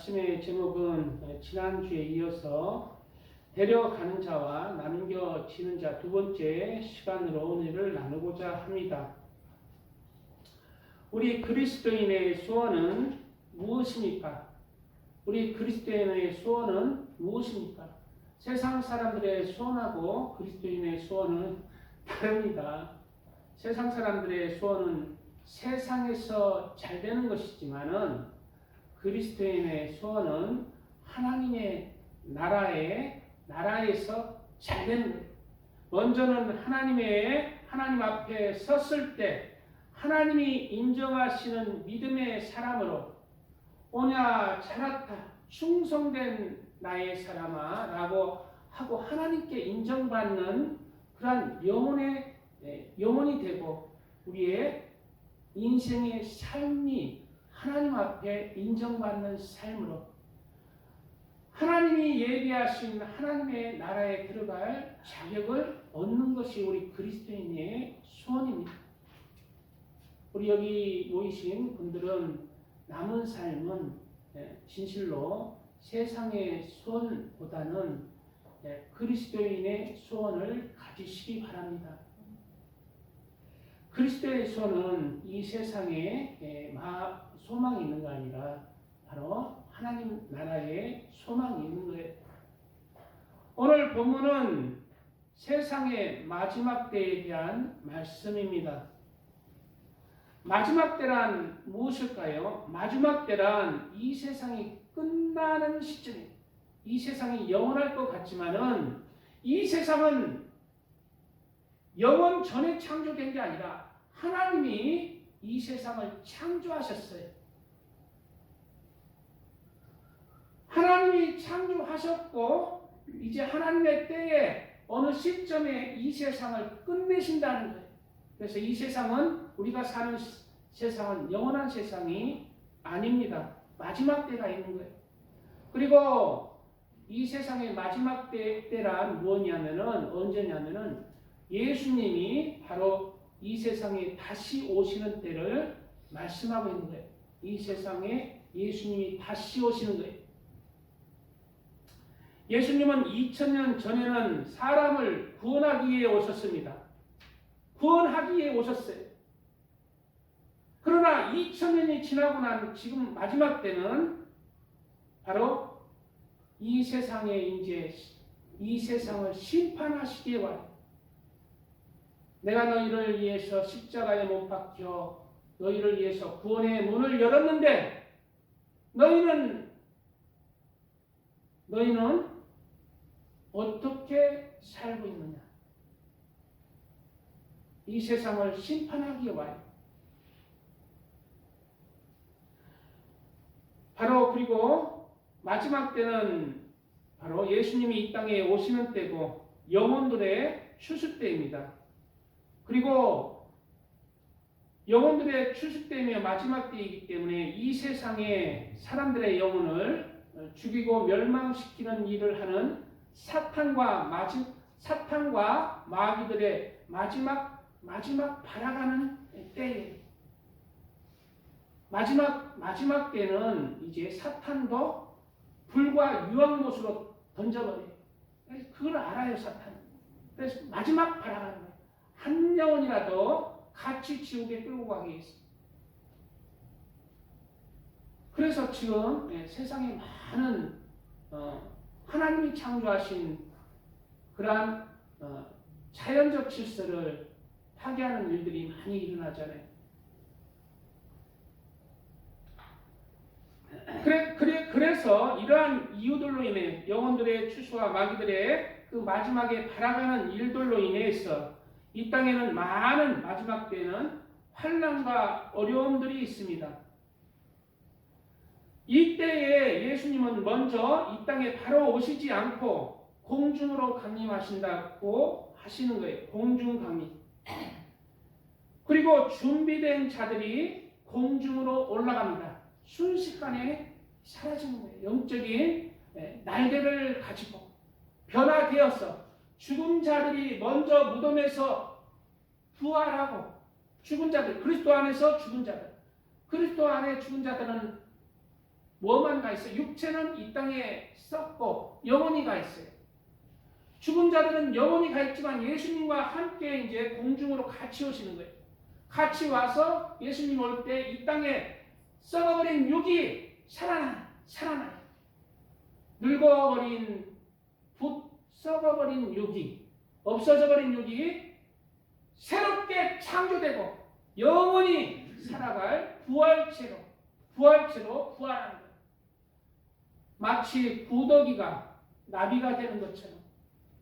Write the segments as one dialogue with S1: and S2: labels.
S1: 말씀의 제목은 지난주에 이어서 데려가는 자와 남겨지는 자 두 번째 시간으로 오늘을 나누고자 합니다. 우리 그리스도인의 소원은 무엇입니까? 우리 그리스도인의 소원은 무엇입니까? 세상 사람들의 소원하고 그리스도인의 소원은 다릅니다. 세상 사람들의 소원은 세상에서 잘 되는 것이지만은 그리스도인의 소원은 하나님의 나라에서 잘 되는 거예요. 먼저는 하나님 앞에 섰을 때 하나님이 인정하시는 믿음의 사람으로 오냐 잘났다 충성된 나의 사람아 라고 하고 하나님께 인정받는 그러한 영혼이 되고 우리의 인생의 삶이 하나님 앞에 인정받는 삶으로 하나님이 예비하신 하나님의 나라에 들어갈 자격을 얻는 것이 우리 그리스도인의 소원입니다. 우리 여기 모이신 분들은 남은 삶은 진실로 세상의 소원보다는 그리스도인의 소원을 가지시기 바랍니다. 그리스도의 소원은 이 세상에 소망이 있는 거 아니라 바로 하나님 나라에 소망이 있는 거예요. 오늘 본문은 세상의 마지막 때에 대한 말씀입니다. 마지막 때란 무엇일까요? 마지막 때란 이 세상이 끝나는 시점이에요. 이 세상이 영원할 것 같지만은 이 세상은 영원 전에 창조된 게 아니라 하나님이 이 세상을 창조하셨어요. 하나님이 창조하셨고 이제 하나님의 때에 어느 시점에 이 세상을 끝내신다는 거예요. 그래서 이 세상은 우리가 사는 세상은 영원한 세상이 아닙니다. 마지막 때가 있는 거예요. 그리고 이 세상의 마지막 때란 무엇이냐면은 언제냐면은 예수님이 바로 이 세상에 다시 오시는 때를 말씀하고 있는 거예요. 이 세상에 예수님이 다시 오시는 거예요. 예수님은 2000년 전에는 사람을 구원하기 위해 오셨습니다. 구원하기 위해 오셨어요. 그러나 2000년이 지나고 난 지금 마지막 때는 바로 이 세상에 이제 이 세상을 심판하시기에 와요. 내가 너희를 위해서 십자가에 못 박혀 너희를 위해서 구원의 문을 열었는데 너희는 어떻게 살고 있느냐? 이 세상을 심판하기에 와요. 바로 그리고 마지막 때는 바로 예수님이 이 땅에 오시는 때고 영혼들의 추수 때입니다. 그리고 영혼들의 추수 때이며 마지막 때이기 때문에 이 세상의 사람들의 영혼을 죽이고 멸망시키는 일을 하는 사탄과 마귀들의 마지막 바라가는 때예요. 마지막 때는 이제 사탄도 불과 유황못으로 던져버려요. 그걸 알아요, 사탄. 그래서 마지막 바라가는 거예요. 한 영혼이라도 같이 지옥에 끌고 가기 위해서. 그래서 지금 세상에 많은 하나님이 창조하신 그러한 자연적 질서를 파괴하는 일들이 많이 일어나잖아요. 그래서 이러한 이유들로 인해 영혼들의 추수와 마귀들의 그 마지막에 바라가는 일들로 인해서 이 땅에는 많은 마지막 때에는 환난과 어려움들이 있습니다. 이때에 예수님은 먼저 이 땅에 바로 오시지 않고 공중으로 강림하신다고 하시는 거예요. 공중 강림. 그리고 준비된 자들이 공중으로 올라갑니다. 순식간에 사라지는 거예요. 영적인 날개를 가지고 변화되어서 죽은 자들이 먼저 무덤에서 부활하고 죽은 자들, 그리스도 안에서 죽은 자들, 그리스도 안에 죽은 자들은 뭐만 가 있어요? 육체는 이 땅에 썩고 영혼이 가 있어요. 죽은 자들은 영혼이 가 있지만 예수님과 함께 이제 공중으로 같이 오시는 거예요. 같이 와서 예수님 올 때 이 땅에 썩어버린 육이 살아나요. 늙어버린 썩어버린 육이, 없어져버린 육이 새롭게 창조되고 영원히 살아갈 부활체로 부활하는 거예요. 마치 구더기가 나비가 되는 것처럼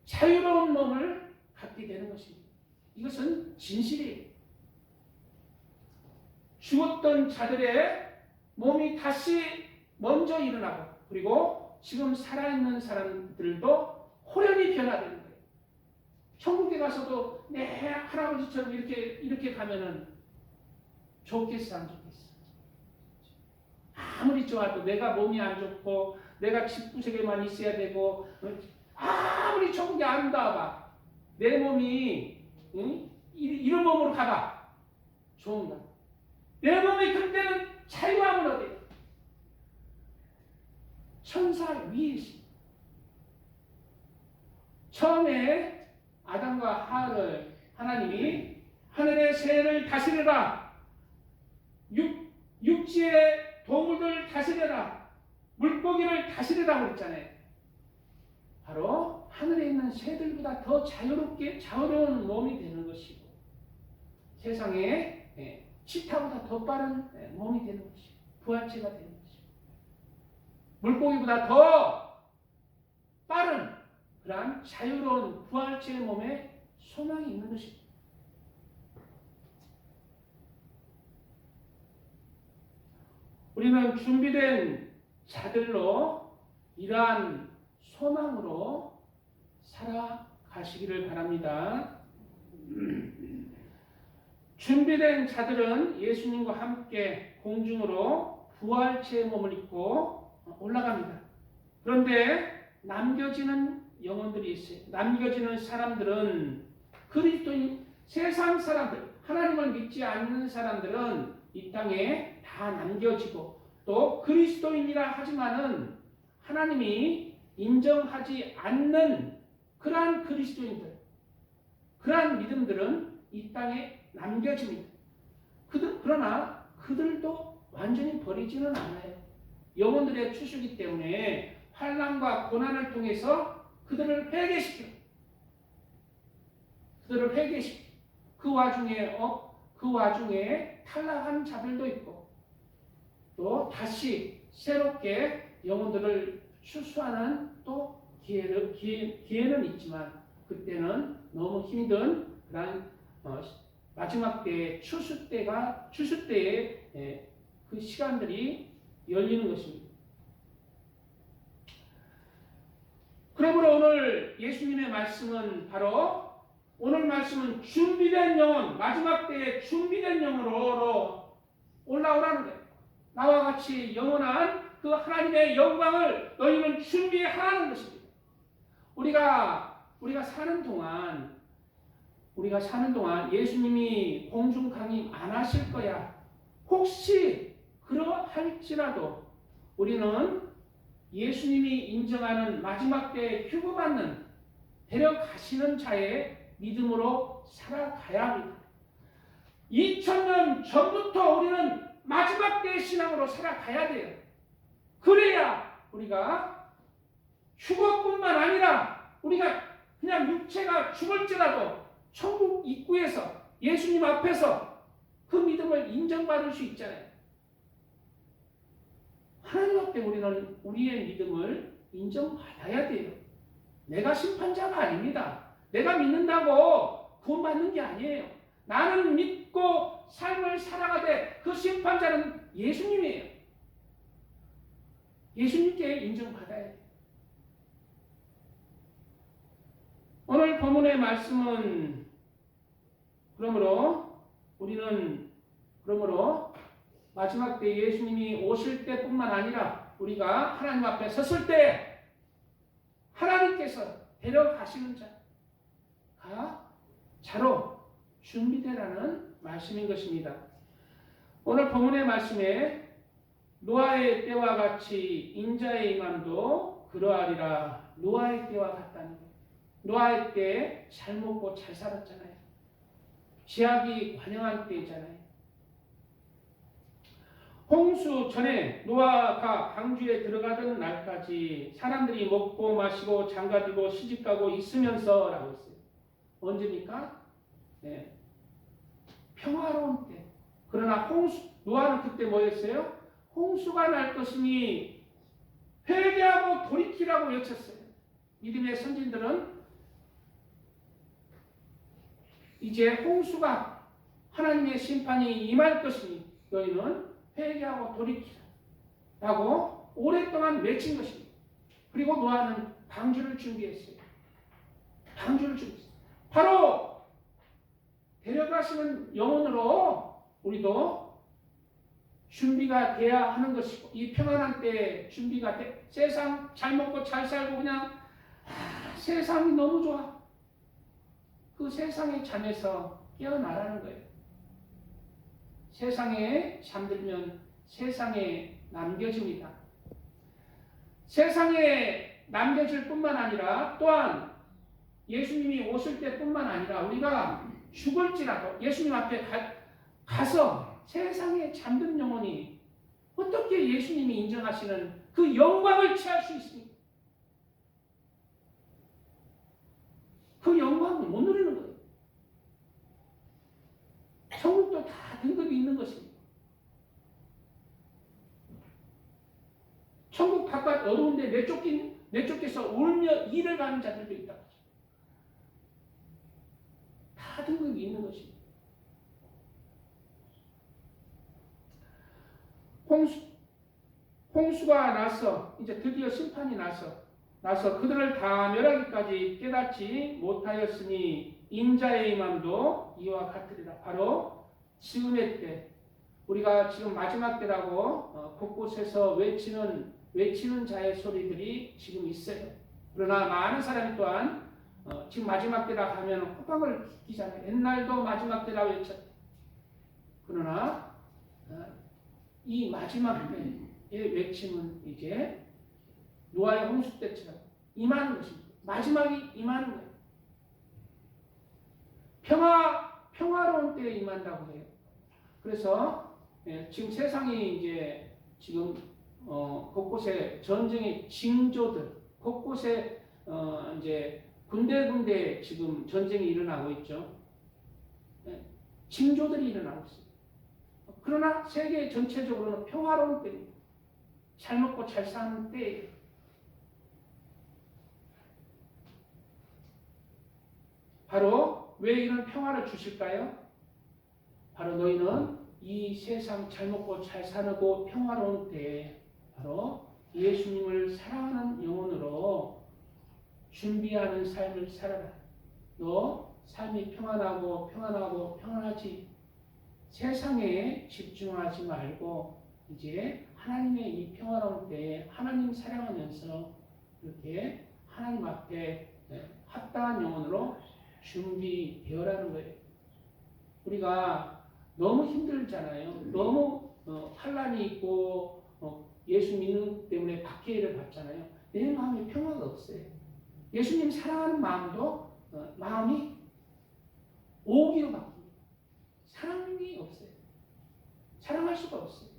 S1: 자유로운 몸을 갖게 되는 것입니다. 이것은 진실이에요. 죽었던 자들의 몸이 다시 먼저 일어나고, 그리고 지금 살아있는 사람들도 호련히 변화되는 거예요. 천국에 가서도 내 할아버지처럼 이렇게 가면은 좋겠어, 안 좋겠어? 아무리 좋아도 내가 몸이 안 좋고 내가 집구석에만 있어야 되고, 아무리 천국에 아름다워봐, 내 몸이 이런 몸으로 가봐, 좋은가? 내 몸이 그때는 자유함을 얻어요. 천사 위에 있습니다. 처음에 아담과 하와를 하나님이 하늘의 새를 다스려라, 육지의 동물들 다스려라, 물고기를 다스리라고 그랬잖아요. 바로 하늘에 있는 새들보다 더 자유로운 몸이 되는 것이고, 세상에 치타보다 더 빠른 몸이 되는 것이고, 부활체가 되는 것이고, 물고기보다 더 빠른 그러한 자유로운 부활체의 몸에 소망이 있는 것입니다. 우리는 준비된 자들로 이러한 소망으로 살아가시기를 바랍니다. 준비된 자들은 예수님과 함께 공중으로 부활체의 몸을 입고 올라갑니다. 그런데 남겨지는 영혼들이 있어요. 남겨지는 사람들은 그리스도인, 세상 사람들, 하나님을 믿지 않는 사람들은 이 땅에 다 남겨지고, 또 그리스도인이라 하지만은 하나님이 인정하지 않는 그러한 그리스도인들, 그러한 믿음들은 이 땅에 남겨집니다. 그러나 그들도 완전히 버리지는 않아요. 영혼들의 추수이기 때문에 환난과 고난을 통해서 그들을 회개시켜. 그 와중에 탈락한 자들도 있고, 또 다시 새롭게 영혼들을 추수하는 또 기회는 있지만, 그때는 너무 힘든 그런 마지막 때의 추수 때의 그 시간들이 열리는 것입니다. 그러므로 오늘 예수님의 말씀은 오늘 말씀은 준비된 영혼, 마지막 때에 준비된 영혼으로 올라오라는 거예요. 나와 같이 영원한 그 하나님의 영광을 너희는 준비하라는 것입니다. 우리가 사는 동안 예수님이 공중 강림 안 하실 거야. 혹시 그러할지라도 우리는 예수님이 인정하는 마지막 때에 휴거받는 데려가시는 자의 믿음으로 살아가야 합니다. 2000년 전부터 우리는 마지막 때의 신앙으로 살아가야 돼요. 그래야 우리가 휴거뿐만 아니라 우리가 그냥 육체가 죽을지라도 천국 입구에서 예수님 앞에서 그 믿음을 인정받을 수 있잖아요. 하나님 앞에 우리는 우리의 믿음을 인정받아야 돼요. 내가 심판자가 아닙니다. 내가 믿는다고 구원받는 게 아니에요. 나는 믿고 삶을 살아가되 그 심판자는 예수님이에요. 예수님께 인정받아야 돼요. 오늘 본문의 말씀은 우리는 마지막 때 예수님이 오실 때뿐만 아니라 우리가 하나님 앞에 섰을 때 하나님께서 데려가시는 자로 준비되라는 말씀인 것입니다. 오늘 본문의 말씀에 노아의 때와 같이 인자의 임함도 그러하리라. 노아의 때와 같다는 거예요. 노아의 때 잘 먹고 잘 살았잖아요. 지하기 관영한 때잖아요. 홍수 전에 노아가 방주에 들어가던 날까지 사람들이 먹고 마시고 장가들고 시집가고 있으면서 라고 했어요. 언제입니까? 네. 평화로운 때. 그러나 노아는 그때 뭐였어요? 홍수가 날 것이니 회개하고 돌이키라고 외쳤어요. 믿음의 선진들은 이제 홍수가 하나님의 심판이 임할 것이니 너희는 회개하고 돌이키라 라고 오랫동안 외친 것입니다. 그리고 노아는 방주를 준비했어요. 방주를 준비했어요. 바로 데려가시는 영혼으로 우리도 준비가 돼야 하는 것이고, 이 평안한 때에 준비가 돼. 세상 잘 먹고 잘 살고 그냥 세상이 너무 좋아. 그 세상의 잠에서 깨어나라는 거예요. 세상에 잠들면 세상에 남겨집니다. 세상에 남겨질 뿐만 아니라 또한 예수님이 오실 때뿐만 아니라 우리가 죽을지라도 예수님 앞에 가서 세상에 잠든 영혼이 어떻게 예수님이 인정하시는 그 영광을 취할 수 있습니까? 그 영광을 못 누리는 거예요. 천국도 다 등급이 있는 것입니다. 천국 바깥 어두운데 내쫓겨서 울며 이를 가는 자들도 있다고 하죠. 다 등급이 있는 것입니다. 홍수가 나서 이제 드디어 심판이 나서 그들을 다 멸하기까지 깨닫지 못하였으니 인자의 임함도 이와 같으리라. 바로 지금의 때, 우리가 지금 마지막 때라고 곳곳에서 외치는 자의 소리들이 지금 있어요. 그러나 많은 사람이 또한 지금 마지막 때라 하면 호강을 끼잖아요. 옛날도 마지막 때라 외쳤다. 그러나 이 마지막 때의 외침은 이제 노아의 홍수 때처럼 임하는 것입니다. 마지막이 임하는 거예요. 평화로운 때에 임한다고 해요. 그래서 지금 세상이 이제 지금 곳곳에 전쟁의 징조들, 곳곳에 이제 군데군데 지금 전쟁이 일어나고 있죠. 징조들이 일어나고 있어요. 그러나 세계 전체적으로는 평화로운 때입니다. 잘 먹고 잘 사는 때예요. 바로 왜 이런 평화를 주실까요? 바로 너희는 이 세상 잘 먹고 잘 사고 평화로운 때에 바로 예수님을 사랑하는 영혼으로 준비하는 삶을 살아라. 너 삶이 평안하지 세상에 집중하지 말고 이제 하나님의 이 평화로운 때에 하나님 사랑하면서 이렇게 하나님 앞에 합당한 영혼으로 준비되어라는 거예요. 우리가 너무 힘들잖아요. 너무 환난이 있고 예수 믿는 때문에 박해를 받잖아요. 내 마음에 평화가 없어요. 예수님 사랑하는 마음도 마음이 오기로 바뀝니다. 사랑이 없어요. 사랑할 수가 없어요.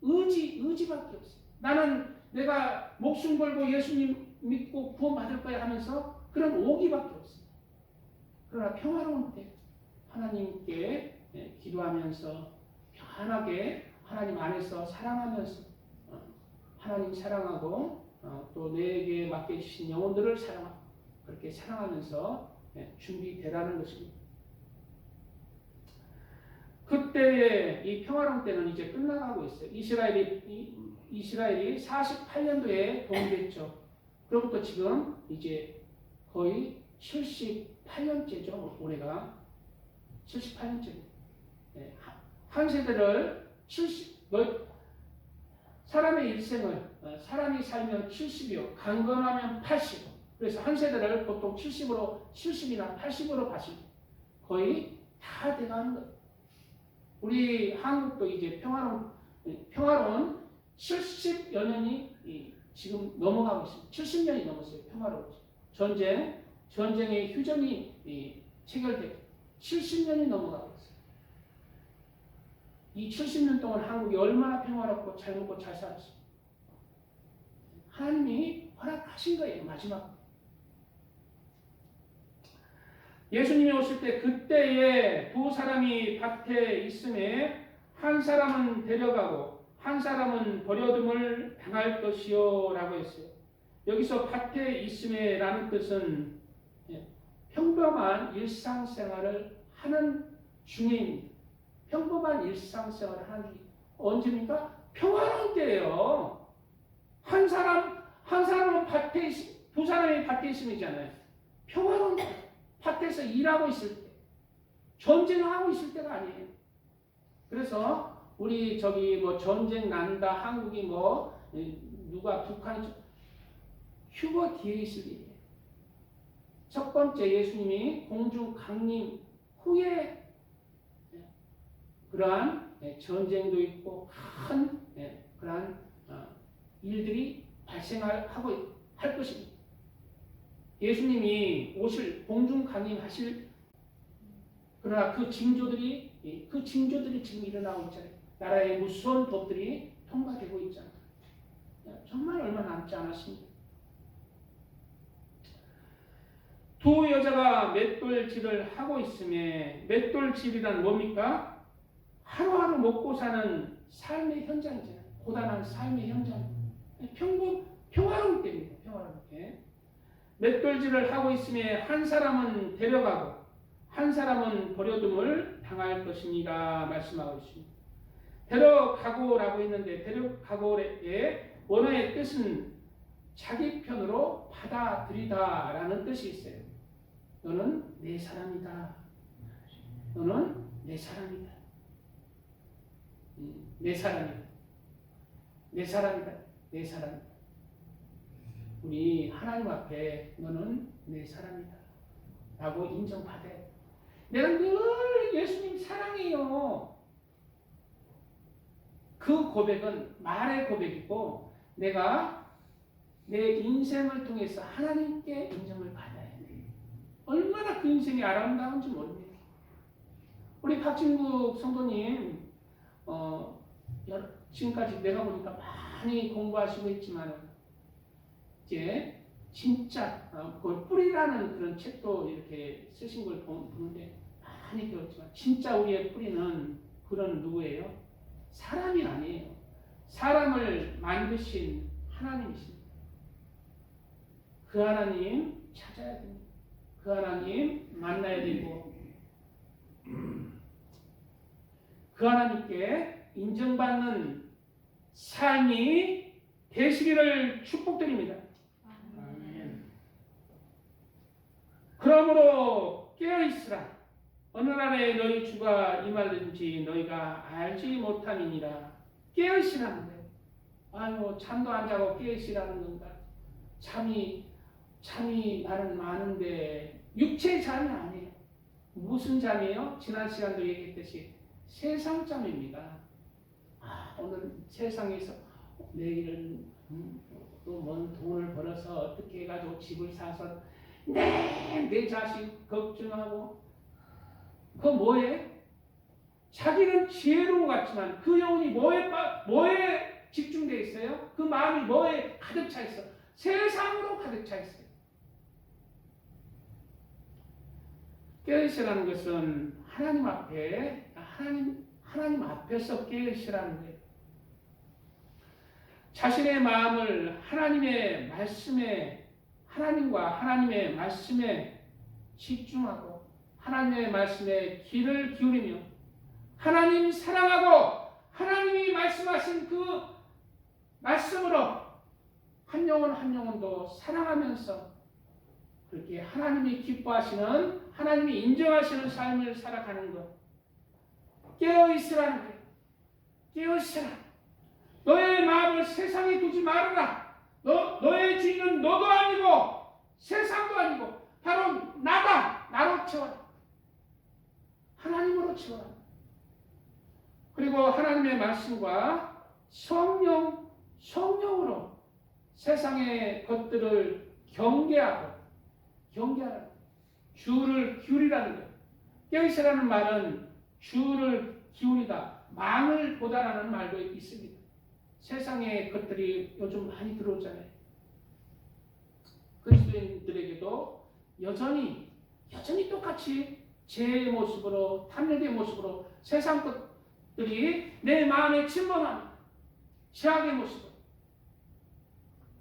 S1: 의지밖에 없어요. 나는 내가 목숨 걸고 예수님 믿고 구원받을 거야 하면서 그런 오기밖에 없어요. 그러나 평화로운 때 하나님께 기도하면서 편하게 하나님 안에서 사랑하면서 하나님 사랑하고 또 내게 맡겨주신 영혼들을 사랑하고 그렇게 사랑하면서 준비되라는 것입니다. 그때의 이 평화로운 때는 이제 끝나가고 있어요. 이스라엘이 48년도에 봉기했죠. 그로부터 지금 이제 거의 78년째죠. 올해가 78년째입니다. 한 세대를 사람의 일생을 사람이 살면 70이요, 강건하면 80. 그래서 한 세대를 보통 70이나 80으로 봐십니다. 거의 다 돼가는 거예요. 우리 한국도 이제 평화로운 70여 년이 지금 넘어가고 있습니다. 70년이 넘었어요. 평화로운 전쟁의 휴전이 체결되고 70년이 넘어가고 있어요. 이 70년 동안 한국이 얼마나 평화롭고 잘 먹고 잘 살았어요. 하나님이 허락하신 거예요. 마지막. 예수님이 오실 때 그때에 두 사람이 밭에 있음에 한 사람은 데려가고 한 사람은 버려둠을 당할 것이요 라고 했어요. 여기서 밭에 있음에 라는 뜻은 평범한 일상생활을 하는 중에입니다. 평범한 일상생활을 하는 중에 언제입니까? 평화로운 때예요. 한 사람은 밭에 두 사람이 밭에 있음이잖아요. 평화로운 때. 밭에서 일하고 있을 때, 전쟁하고 있을 때가 아니에요. 그래서 우리 전쟁 난다, 한국이 누가 북한이 휴거 뒤에 있을 일이에요. 첫 번째 예수님이 공중 강림 후에 그러한 전쟁도 있고 큰 그러한 일들이 발생하고 할 것입니다. 예수님이 오실 공중 강림하실 그러나 그 징조들이 지금 일어나고 있잖아요. 나라의 무서운 법들이 통과되고 있잖아요. 정말 얼마 남지 않았습니다. 두 여자가 맷돌질을 하고 있음에 맷돌질이란 뭡니까? 하루하루 먹고 사는 삶의 현장이잖아요. 고단한 삶의 현장. 평화로울 때입니다. 평화로울 때. 맷돌질을 하고 있음에 한 사람은 데려가고 한 사람은 버려둠을 당할 것입니다. 말씀하고 있습니다. 데려가고라고 했는데 데려가고의 원어의 뜻은 자기 편으로 받아들이다라는 뜻이 있어요. 너는 내 사람이다. 너는 내 사람이다. 내 사람이다. 내 사람이다. 내 사람이다. 우리 하나님 앞에 너는 내 사람이다 라고 인정받아야 돼. 내가 늘 예수님 사랑해요. 그 고백은 말의 고백이고 내가 내 인생을 통해서 하나님께 인정을 받아야 돼. 얼마나 그 인생이 아름다운지 모릅니다. 우리 박진국 성도님 지금까지 내가 보니까 많이 공부하시고 있지만 이제 진짜 그 뿌리라는 그런 책도 이렇게 쓰신 걸 보는데 많이 배웠지만 진짜 우리의 뿌리는 그런 누구예요? 사람이 아니에요. 사람을 만드신 하나님이십니다. 그 하나님 찾아야 됩니다. 그 하나님 만나야 되고 그 하나님께 인정받는 삶이 되시기를 축복드립니다. 그러므로 깨어있으라. 어느 날에 너희 주가 임하든지 너희가 알지 못함이니라. 깨어있으라는 거예요. 아이고 잠도 안 자고 깨어있으라는 건가. 잠이 나는 많은데 육체의 잠이 아니에요. 무슨 잠이에요? 지난 시간도 얘기했듯이 세상잠입니다. 오늘 세상에서 내일은 또 뭔 돈을 벌어서 어떻게 해가지고 집을 사서 내 자식 걱정하고 그거 뭐예요? 자기는 지혜로운 것 같지만 그 영혼이 뭐에 집중되어 있어요? 그 마음이 뭐에 가득 차 있어? 세상으로 가득 차 있어요. 깨어있으라는 것은 하나님 앞에서 깨어있으라는 거예요. 자신의 마음을 하나님의 말씀에 하나님과 하나님의 말씀에 집중하고 하나님의 말씀에 귀를 기울이며 하나님 사랑하고 하나님이 말씀하신 그 말씀으로 한 영혼 한 영혼도 사랑하면서 그렇게 하나님이 기뻐하시는 하나님이 인정하시는 삶을 살아가는 것. 깨어있으라는 거예요. 깨어있으라. 너의 마음을 세상에 두지 말아라. 너의 주인은 너도 아니고 세상도 아니고 바로 나다. 나로 채워라. 하나님으로 채워라. 그리고 하나님의 말씀과 성령으로 세상의 것들을 경계하는 주를 기울이라는 거예요. 깨어있으라는 말은 주를 기울이다, 망을 보다라는 말도 있습니다. 세상의 것들이 요즘 많이 들어오잖아요. 그리스도인들에게도 여전히 똑같이 죄의 모습으로, 탐욕의 모습으로 세상 것들이 내 마음에 침범합니다. 죄악의 모습으로.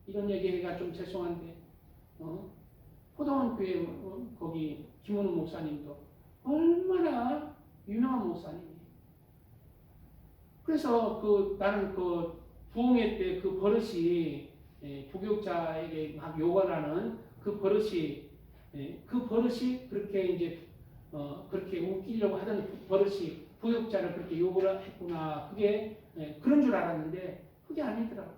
S1: 이런 얘기가 좀 죄송한데, 포도원 교회 거기 김원우 목사님도 얼마나 유명한 목사님이에요. 그래서 나는 부흥회 때 그 버릇이, 부교육자에게 막 욕을 하는 그 버릇이 그렇게 이제 그렇게 웃기려고 하던 버릇이 부교육자를 그렇게 욕을 했구나. 그게 그런 줄 알았는데 그게 아니더라고요.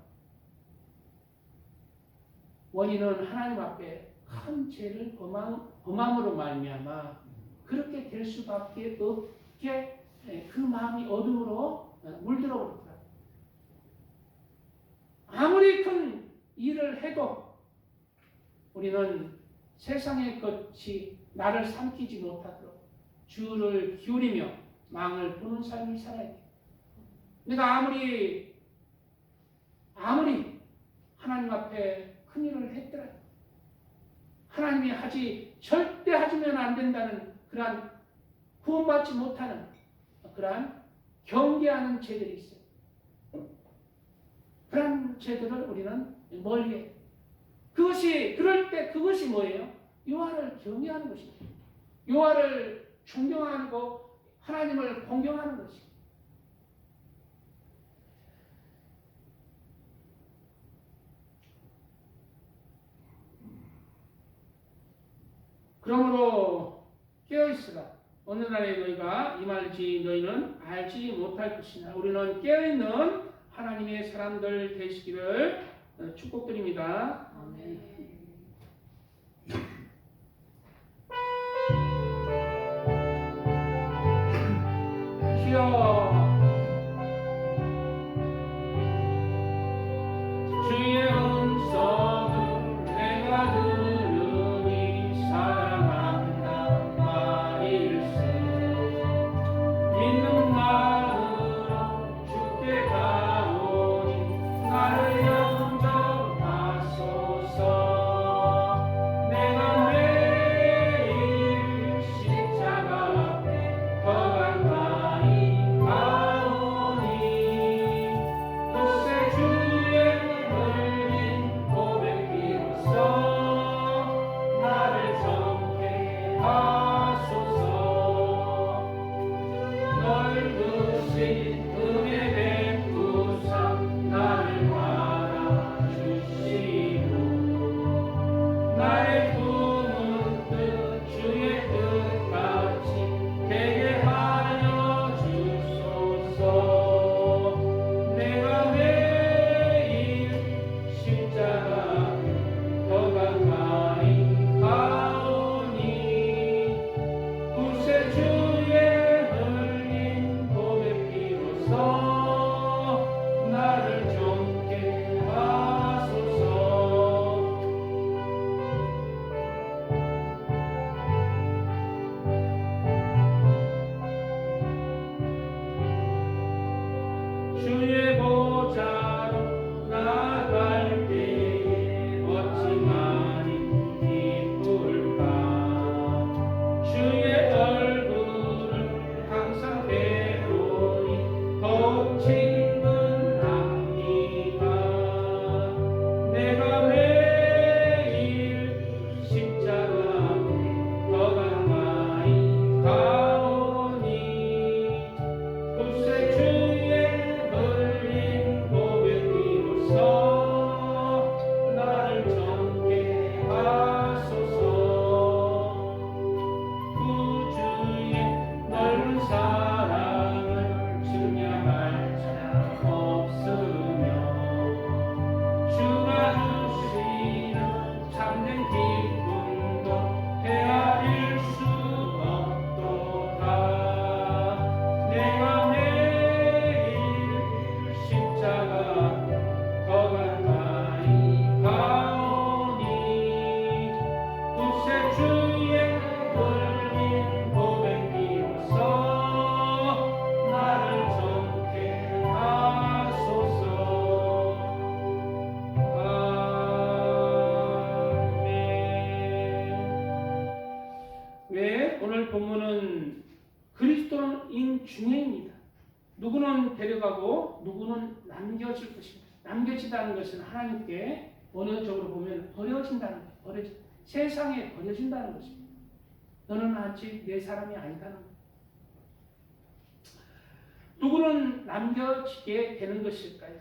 S1: 원인은 하나님 앞에 큰 죄를 범함으로 말미암아 그렇게 될 수밖에 없게 그 마음이 어둠으로 물들어 버렸더라고요. 아무리 큰 일을 해도 우리는 세상의 것이 나를 삼키지 못하도록 주를 기울이며 망을 보는 삶을 살아야 돼요. 내가 아무리 하나님 앞에 큰 일을 했더라도 하나님이 절대 하시면 안 된다는 그러한 구원받지 못하는 그러한 경계하는 죄들이 있어요. 그런 죄들을 우리는 멀리해. 그럴 때 그것이 뭐예요? 여호와를 경외하는 것입니다. 여호와를 존경하고 하나님을 공경하는 것입니다. 그러므로 깨어있으라. 어느 날에 너희가 임할지 너희는 알지 못할 것이나. 우리는 깨어있는 하나님의 사람들 되시기를 축복드립니다. 아멘. 주여, 주의 음성을 내가 들으니 사랑한다 말일세. 믿는 마음으로 주께 가오니 나를 영접하소서. 내가 매일 십자가 앞에 더 가까이 가오니 그새 주의 흘린 고백 비로소 나를 정케 하소서. 넓으신 은혜 베푸사 나를 구하고 누구는 남겨질 것입니다. 남겨진다는 것은 하나님께 언어적으로 보면 버려진다는 거예요. 세상에 버려진다는 것입니다. 너는 아직 내 사람이 아니다는 거예요. 누구는 남겨지게 되는 것일까요?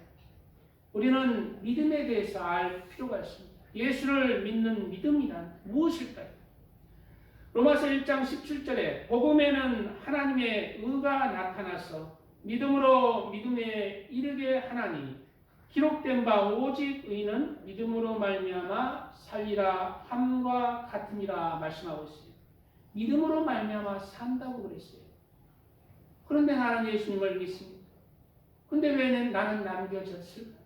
S1: 우리는 믿음에 대해서 알 필요가 있습니다. 예수를 믿는 믿음이란 무엇일까요? 로마서 1장 17절에 복음에는 하나님의 의가 나타나서 믿음으로 믿음에 이르게 하나니 기록된 바 오직 의는 믿음으로 말미암아 살리라 함과 같으니라 말씀하고 있어요. 믿음으로 말미암아 산다고 그랬어요. 그런데 나는 예수님을 믿습니다. 근데 왜 나는 남겨졌을까?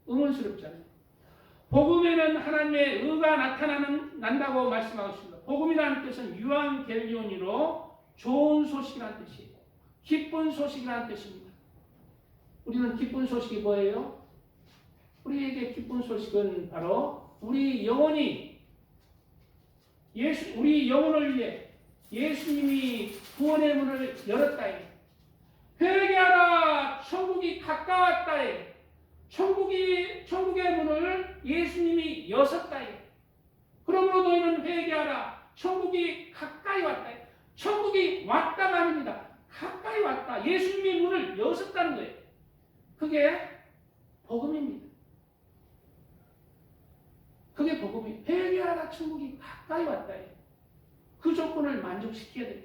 S1: 의문스럽잖아요. 복음에는 하나님의 의가 난다고 말씀하고 있습니다. 복음이라는 뜻은 유앙겔리온이로 좋은 소식이라는 뜻이에요. 기쁜 소식이라는 뜻입니다. 우리는 기쁜 소식이 뭐예요? 우리에게 기쁜 소식은 바로 우리 영혼을 위해 예수님이 구원의 문을 열었다에 회개하라 천국이 가까웠다에 천국의 문을 예수님이 여셨다에 그러므로 너희는 회개하라 천국이 가까이 왔다에 천국이 왔다가 아닙니다. 가까이 왔다. 예수님이 문을 여셨다는 거예요. 그게 복음입니다. 그게 복음이에요. 회개하라 천국이 가까이 왔다에 그 조건을 만족시켜야 돼요.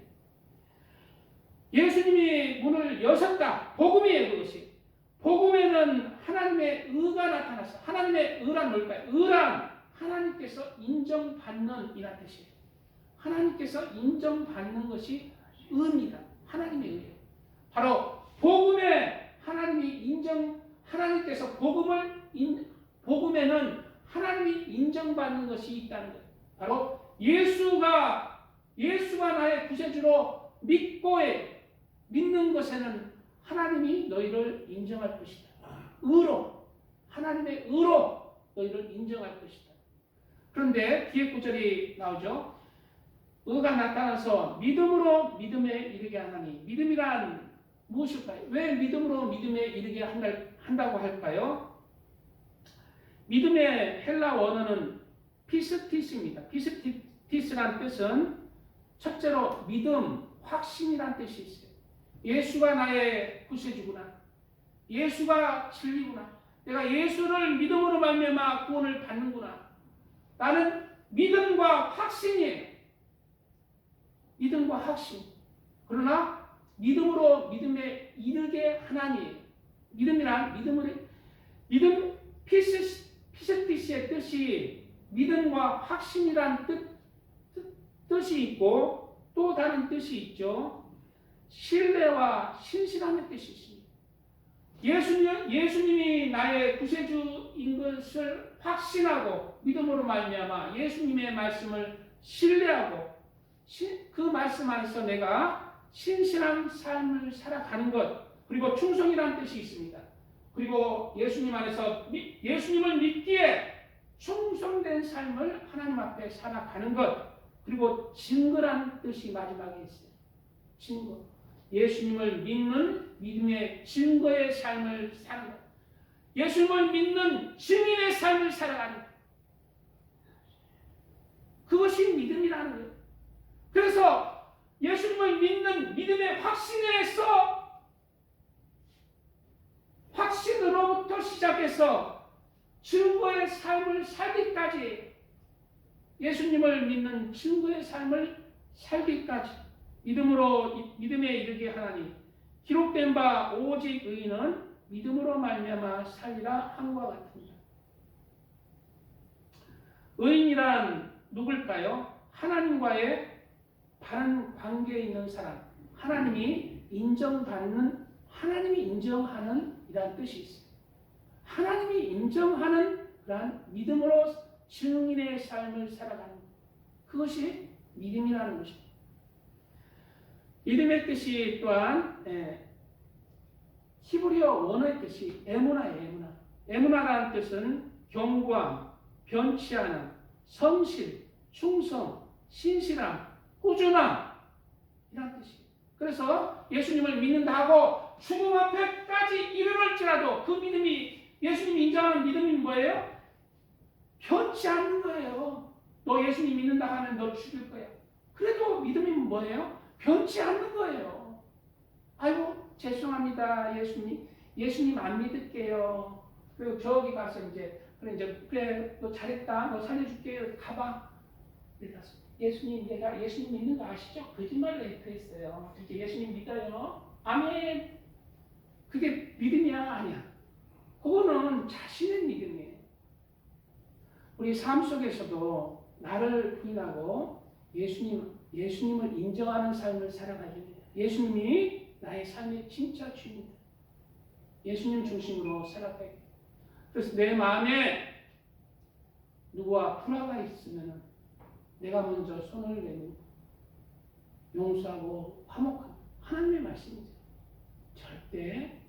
S1: 예수님이 문을 여셨다. 복음이에요. 그것이. 복음에는 하나님의 의가 나타났어. 하나님의 의란 뭘까요? 의란 하나님께서 인정받는 이란 뜻이에요. 하나님께서 인정받는 것이 의입니다. 하나님의 의예요. 바로 복음에 하나님께서 복음에는 하나님이 인정받는 것이 있다는 거예요. 바로 예수가 나의 구세주로 믿는 것에는 하나님이 너희를 인정할 것이다. 하나님의 의로 너희를 인정할 것이다. 그런데 뒤에 구절이 나오죠. 의가 나타나서 믿음으로 믿음에 이르게 하나니 믿음이란 무엇일까요? 왜 믿음으로 믿음에 이르게 한다고 할까요? 믿음의 헬라 원어는 피스티스입니다. 피스티스란 뜻은 첫째로 믿음, 확신이란 뜻이 있어요. 예수가 나의 구세주구나. 예수가 진리구나. 내가 예수를 믿음으로 말미암아 구원을 받는구나. 나는 믿음과 확신이에요. 믿음과 확신. 그러나 믿음으로 믿음에 이르게 하나니 믿음이란 믿음 피스티스의 뜻이 믿음과 확신이란 뜻이 있고 또 다른 뜻이 있죠. 신뢰와 신실함의 뜻이 있습니다. 예수님이 나의 구세주인 것을 확신하고 믿음으로 말미암아 예수님의 말씀을 신뢰하고 그 말씀 안에서 내가 신실한 삶을 살아가는 것 그리고 충성이라는 뜻이 있습니다. 그리고 예수님 안에서 예수님을 믿기에 충성된 삶을 하나님 앞에 살아가는 것 그리고 증거라는 뜻이 마지막에 있어요. 증거. 예수님을 믿는 믿음의 증거의 삶을 사는 것. 예수님을 믿는 증인의 삶을 살아가는 것. 그것이 믿음이라는 거예요. 그래서 예수님을 믿는 믿음의 확신으로부터 시작해서 증거의 삶을 살기까지 예수님을 믿는 증거의 삶을 살기까지 믿음에 이르게 하나니 기록된 바 오직 의인은 믿음으로 말미암아 살리라 함과 같습니다. 의인이란 누굴까요? 하나님과의 바른 관계에 있는 사람, 하나님이 인정하는 이란 뜻이 있어요. 하나님이 인정하는 그런 믿음으로 증인의 삶을 살아가는 것. 그것이 믿음이라는 것입니다. 믿음의 뜻이 또한 히브리어 원어의 뜻이 에무나예요. 에무나라는 뜻은 견고함, 변치 않음, 성실, 충성, 신실함, 꾸준함 이란 뜻이에요. 그래서 예수님을 믿는다 하고 죽음 앞에까지 이르를지라도 그 믿음이 예수님 인정하는 믿음이 뭐예요? 변치 않는 거예요. 너 예수님 믿는다 하면 너 죽일 거야. 그래도 믿음이 뭐예요? 변치 않는 거예요. 아이고 죄송합니다 예수님 안 믿을게요. 그리고 저기 가서 그래 너 잘했다 너 살려줄게 가봐. 그래서 내가 예수님 믿는 거 아시죠? 거짓말을 그랬어요. 이제 예수님 믿어요. 아멘. 그게 믿음이야 아니야? 그거는 자신의 믿음이에요. 우리 삶 속에서도 나를 부인하고 예수님을 인정하는 삶을 살아가야 됩니다. 예수님이 나의 삶의 진짜 주인입니다. 예수님 중심으로 살아가야 됩니다. 그래서 내 마음에 누구와 불화가 있으면 내가 먼저 손을 내밀고 용서하고 화목하고 하나님의 말씀이죠. 절대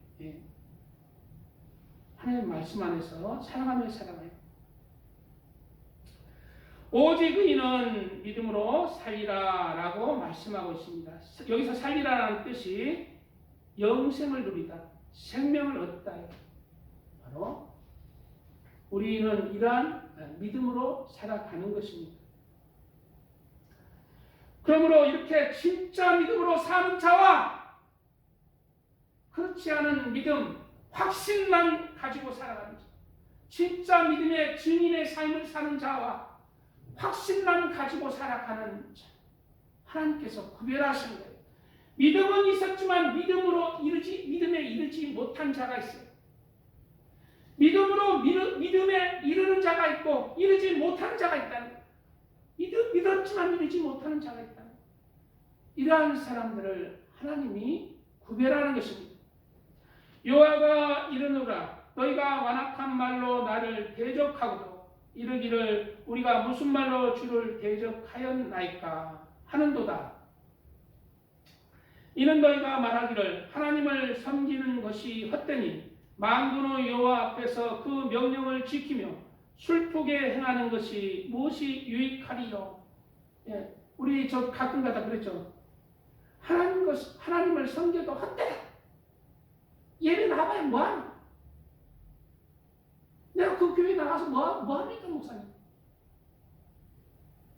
S1: 하나님의 말씀 안에서 사랑하며 살아가요. 오직 의인은 믿음으로 살리라 라고 말씀하고 있습니다. 여기서 살리라라는 뜻이 영생을 누리다, 생명을 얻다. 바로 우리는 이러한 믿음으로 살아가는 것입니다. 그러므로 이렇게 진짜 믿음으로 사는 자와 그렇지 않은 믿음, 확신만 가지고 살아가는 자, 진짜 믿음의 증인의 삶을 사는 자와 확신만 가지고 살아가는 자, 하나님께서 구별하신 거예요. 믿음은 있었지만 믿음에 이르지 못한 자가 있어요. 믿음으로 믿음에 이르는 자가 있고 이르지 못하는 자가 있다는 거예요. 믿었지만 이르지 못하는 자가 있다는 거예요. 이러한 사람들을 하나님이 구별하는 것입니다. 여호와가 이르노라 너희가 완악한 말로 나를 대적하고도 이르기를 우리가 무슨 말로 주를 대적하였나이까 하는도다. 이는 너희가 말하기를 하나님을 섬기는 것이 헛되니 만군의 여호와 앞에서 그 명령을 지키며 슬프게 행하는 것이 무엇이 유익하리요. 우리 가끔가다 그랬죠. 하나님을 섬겨도 헛되다. 예배 나가봐야 뭐하니? 내가 그 교회 나가서 뭐합니까 목사님?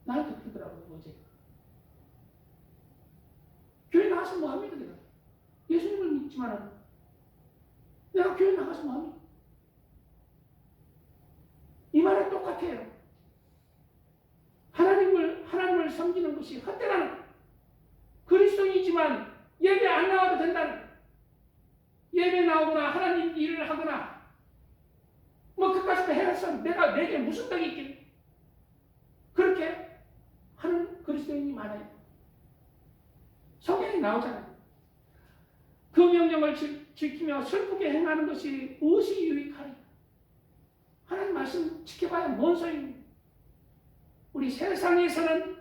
S1: 나한테 그러더라고요 어제. 교회 나가서 뭐합니까 내가? 예수님을 믿지만 내가 교회 나가서 뭐합니까? 이 말은 똑같아요. 하나님을 섬기는 것이 헛되다는 거예요. 그리스도인이지만 예배 안 나와도 된다는 거예요. 예배 나오거나 하나님 일을 하거나 그까짓 해서 내게 무슨 덕이 있겠니? 그렇게 하는 그리스도인이 많아요. 성경에 나오잖아요. 그 명령을 지키며 슬프게 행하는 것이 무엇이 유익하리? 하나님 말씀 지켜봐야 뭔 소용입니까? 우리 세상에서는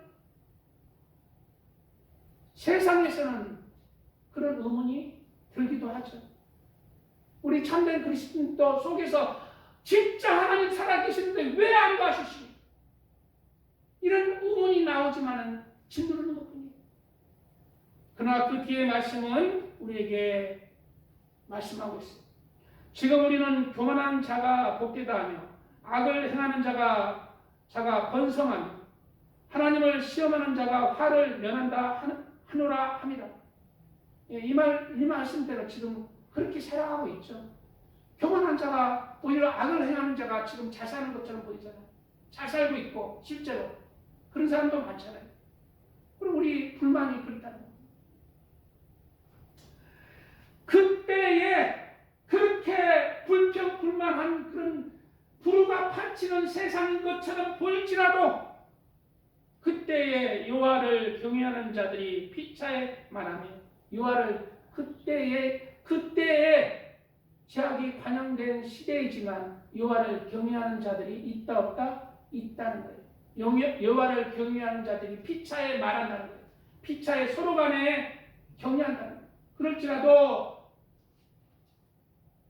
S1: 그런 의문이 들기도 하죠. 우리 참된 그리스도 속에서 진짜 하나님 살아계시는데 왜 안 봐주시니? 이런 의문이 나오지만은 짓누르는 것뿐이에요. 그러나 그 뒤에 말씀은 우리에게 말씀하고 있습니다. 지금 우리는 교만한 자가 복되다 하며 악을 행하는 자가 번성하며 하나님을 시험하는 자가 화를 면한다 하노라 합니다. 이 말씀대로 지금 그렇게 살아가고 있죠. 교만한 자가 오히려 악을 행하는 자가 지금 잘 사는 것처럼 보이잖아요. 잘 살고 있고 실제로 그런 사람도 많잖아요. 그럼 우리 불만이 그렇다는 거예요. 그때에 그렇게 불평불만한 그런 불우가 판치는 세상인 것처럼 보일지라도 그때에 여호와를 경외하는 자들이 피차에 말하며 여호와를 그때에 제약이 관영된 시대이지만 여호와를 경외하는 자들이 있다 없다? 있다는 거예요. 여호와를 경외하는 자들이 피차에 말한다는 거예요. 피차에 서로 간에 경외한다는 거예요. 그럴지라도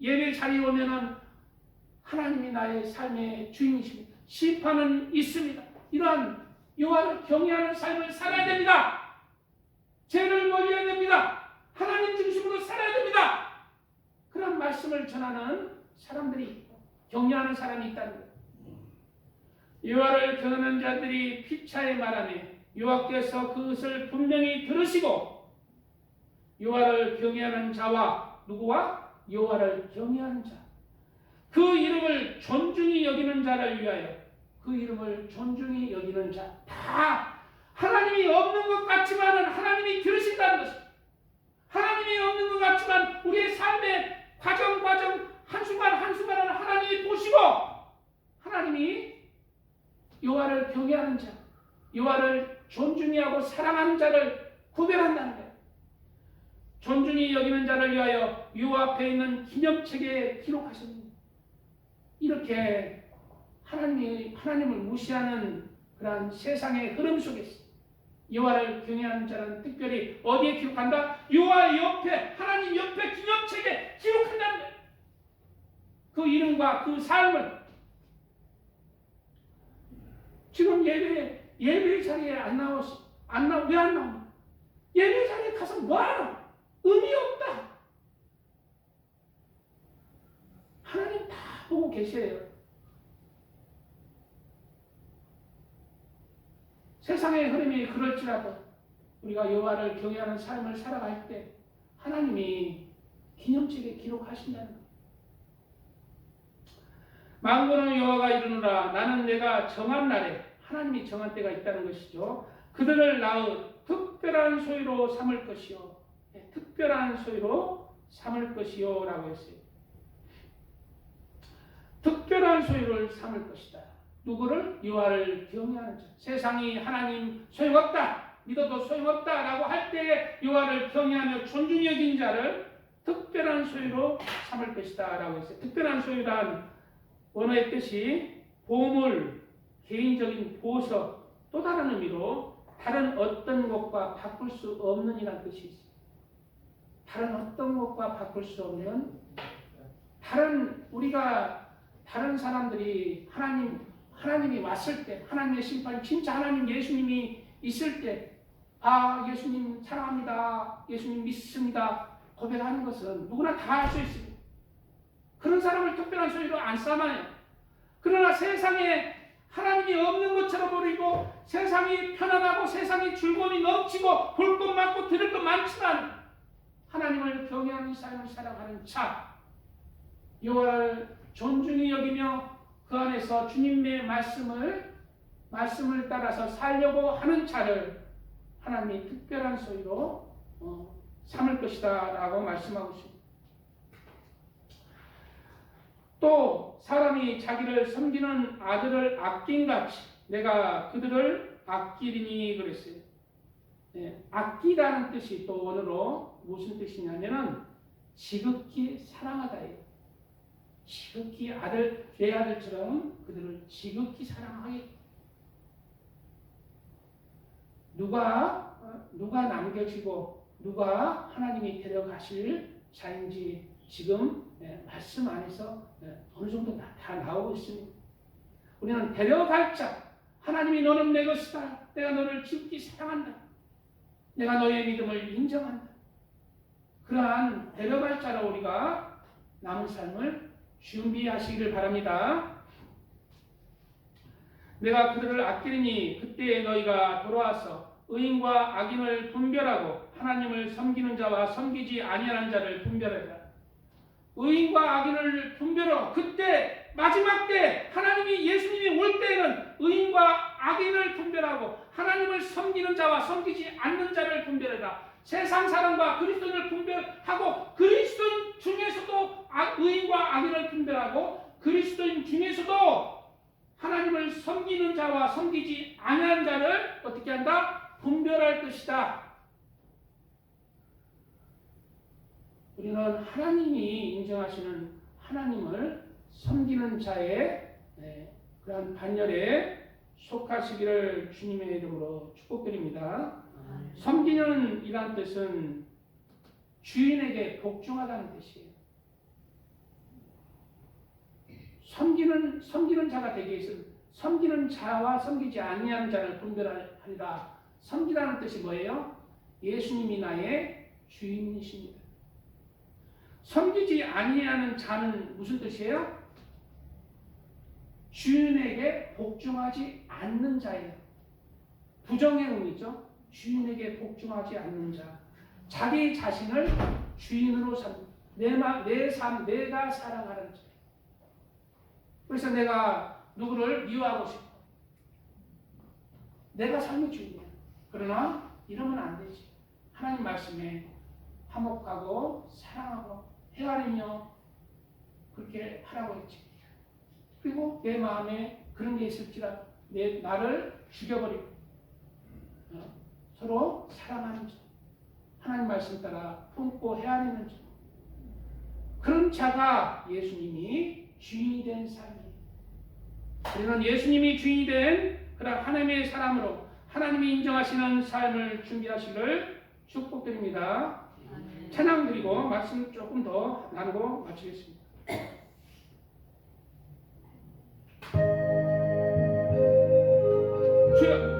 S1: 예배 자리에 오면은 하나님이 나의 삶의 주인이십니다. 심판은 있습니다. 이러한 여호와를 경외하는 삶을 살아야 됩니다. 죄를 버려야 됩니다. 하나님 중심으로 살아야 됩니다. 그런 말씀을 전하는 사람들이 있고 격려하는 사람이 있다는 거예요. 여호와를 경외하는 자들이 피차에 말하네 여호와께서 그것을 분명히 들으시고 여호와를 경외하는 자와 누구와? 여호와를 경외하는 자, 그 이름을 존중히 여기는 자를 위하여, 그 이름을 존중히 여기는 자, 다 하나님이 없는 것 같지만 하나님이 들으신다는 것입니다. 하나님이 없는 것 같지만 우리의 삶의 과정 한순간을 하나님이 보시고 하나님이 여호와를 경외하는 자, 여호와를 존중히 하고 사랑하는 자를 구별한다는 거예요. 존중히 여기는 자를 위하여 여호와 앞에 있는 기념책에 기록하십니다. 이렇게 하나님을 무시하는 그런 세상의 흐름 속에서 여호와를 경외하는 자는 특별히 어디에 기록한다? 여호와 옆에, 하나님 옆에 기념책에 기록한다는 거예요. 그 이름과 그 삶을. 지금 예배 자리에 왜 안 나오냐? 예배 자리에 가서 뭐하노? 의미 없다. 하나님 다 보고 계세요. 세상의 흐름이 그럴지라도 우리가 여호와를 경외하는 삶을 살아갈 때 하나님이 기념책에 기록하신다는 거예요. 만군의 여호와가 이르노라 나는 내가 정한 날에, 하나님이 정한 때가 있다는 것이죠. 그들을 나의 특별한 소유로 삼을 것이요. 특별한 소유로 삼을 것이요 라고 했어요. 특별한 소유를 삼을 것이다. 누구를? 여호와를 경외하는 자. 세상이 하나님 소용없다, 믿어도 소용없다 라고 할 때에 여호와를 경외하며 존중히 여긴 자를 특별한 소유로 삼을 것이다 라고 했어요. 특별한 소유란 원어의 뜻이 보물, 개인적인 보석, 또 다른 의미로 다른 어떤 것과 바꿀 수 없는 이라는 뜻이 있어요. 다른 어떤 것과 바꿀 수 없는, 다른 사람들이 하나님이 왔을 때, 하나님의 심판이 진짜 하나님 예수님이 있을 때, 예수님 사랑합니다, 예수님 믿습니다 고백하는 것은 누구나 다 할 수 있습니다. 그런 사람을 특별한 소유로 안 삼아요. 그러나 세상에 하나님이 없는 것처럼 보이고 세상이 편안하고 세상이 즐거움이 넘치고 볼 것 많고 들을 것 많지만 하나님을 경외하는 삶을 살아가는 자, 여호와를 존중히 여기며 그 안에서 주님의 말씀을 따라서 살려고 하는 자를 하나님이 특별한 소유로 삼을 것이다 라고 말씀하고 있습니다. 또 사람이 자기를 섬기는 아들을 아낀같이 내가 그들을 아끼리니 그랬어요. 아끼다는 뜻이 또 원어로 무슨 뜻이냐면은 지극히 사랑하다예요. 지극히 내 아들처럼 그들을 지극히 사랑하게. 누가 남겨지고 누가 하나님이 데려가실 자인지 지금 말씀 안에서 어느 정도 다 나오고 있습니다. 우리는 데려갈 자, 하나님이 너는 내 것이다, 내가 너를 지극히 사랑한다, 내가 너의 믿음을 인정한다, 그러한 데려갈 자로 우리가 남은 삶을 준비하시기를 바랍니다. 내가 그들을 아끼리니 그때에 너희가 돌아와서 의인과 악인을 분별하고 하나님을 섬기는 자와 섬기지 아니하는 자를 분별하라. 의인과 악인을 분별하고, 그때 마지막 때 하나님이 예수님이 올 때에는 의인과 악인을 분별하고 하나님을 섬기는 자와 섬기지 않는 자를 분별하라. 세상 사람과 그리스도인을 분별하고 그리스도인 중에서도 의인과 악인을 분별하고 그리스도인 중에서도 하나님을 섬기는 자와 섬기지 아니하는 자를 어떻게 한다? 분별할 것이다. 우리는 하나님이 인정하시는 하나님을 섬기는 자의 그러한 반열에 속하시기를 주님의 이름으로 축복드립니다. 섬기는 이란 뜻은 주인에게 복종하다는 뜻이에요. 섬기는 자가 되게 있으면 섬기는 자와 섬기지 아니하는 자를 분별하리라. 섬기라는 뜻이 뭐예요? 예수님이 나의 주인이십니다. 섬기지 아니하는 자는 무슨 뜻이에요? 주인에게 복종하지 않는 자예요. 부정의 의미죠. 주인에게 복종하지 않는 자. 자기 자신을 주인으로 삼는 내 삶, 내가 사랑하는 자. 그래서 내가 누구를 미워하고 싶어. 내가 삶의 주인이야. 그러나 이러면 안 되지. 하나님 말씀에 화목하고 사랑하고 헤아리며 그렇게 하라고 했지. 그리고 내 마음에 그런 게 있을지라도 나를 죽여버리고 서로 사랑하는 자, 하나님 말씀 따라 품고 헤아리는 자, 그런 자가 예수님이 주인이 된 삶이에요. 우리는 예수님이 주인이 된 그런 하나님의 사람으로 하나님이 인정하시는 삶을 준비하시길 축복드립니다. 찬양 드리고 말씀 조금 더 나누고 마치겠습니다. 주여,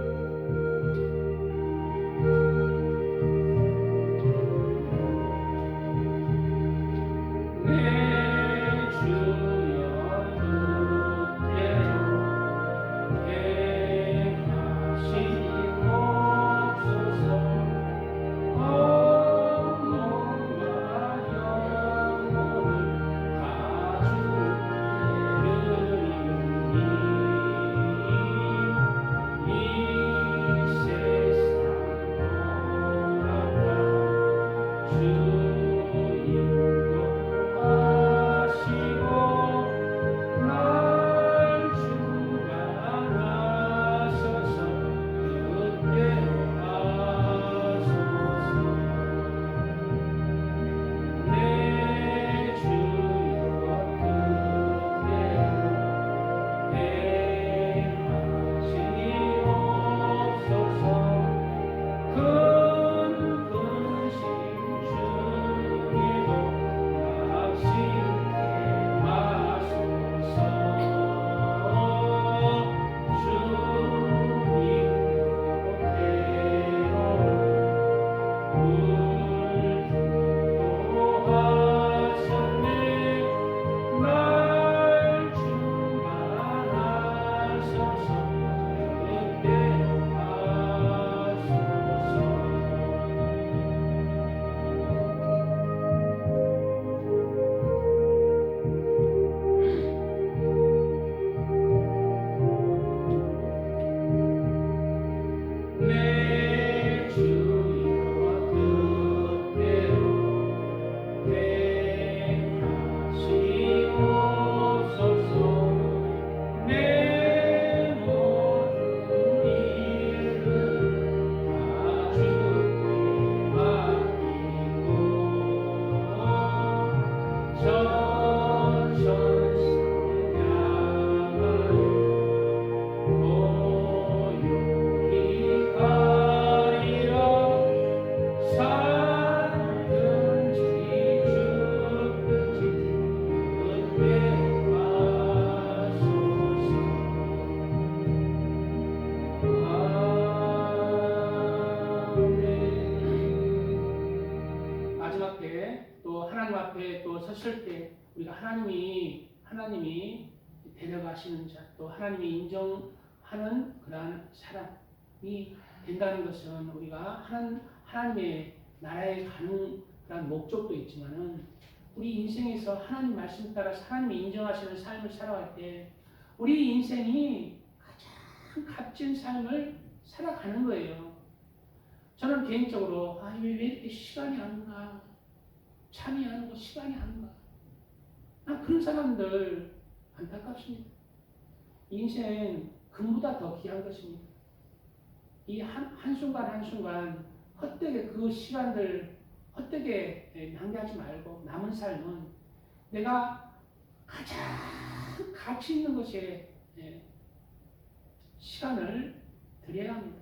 S1: 섰을 때 우리가 하나님이 데려가시는 자, 또 하나님이 인정하는 그러한 사람이 된다는 것은 우리가 하나님의 나라에 가는 그런 목적도 있지만은 우리 인생에서 하나님 말씀 따라 하나님이 인정하시는 삶을 살아갈 때 우리 인생이 가장 값진 삶을 살아가는 거예요. 저는 개인적으로 왜 이렇게 시간이 안 가? 잠이 안 오고 시간이 안 가. 그런 사람들 안타깝습니다. 인생 금보다 더 귀한 것입니다. 이 한순간 한순간 헛되게 그 시간들 헛되게 낭비하지 말고 남은 삶은 내가 가장 가치 있는 것에 시간을 드려야 합니다.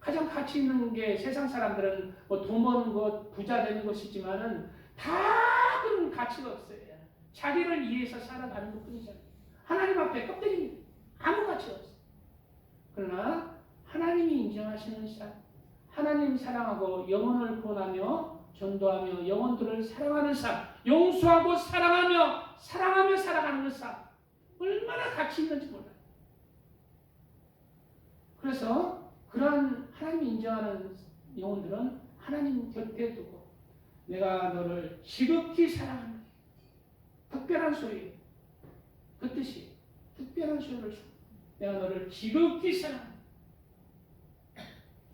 S1: 가장 가치 있는 게 세상 사람들은 뭐 돈 버는 것, 부자 되는 것이지만은 다 그런 가치가 없어요. 자기를 위해서 살아가는 것 뿐이잖아요. 하나님 앞에 껍데기입니다. 아무 가치가 없어요. 그러나 하나님이 인정하시는 삶, 하나님 사랑하고 영혼을 구원하며 전도하며 영혼들을 사랑하는 삶, 용서하고 사랑하며 살아가는 그 삶, 얼마나 가치 있는지 몰라요. 그래서 그러한 하나님이 인정하는 영혼들은 하나님 곁에 두고 내가 너를 지극히 사랑한다. 특별한 소리, 그 뜻이 특별한 소리를 내가 너를 지극히 사랑한다.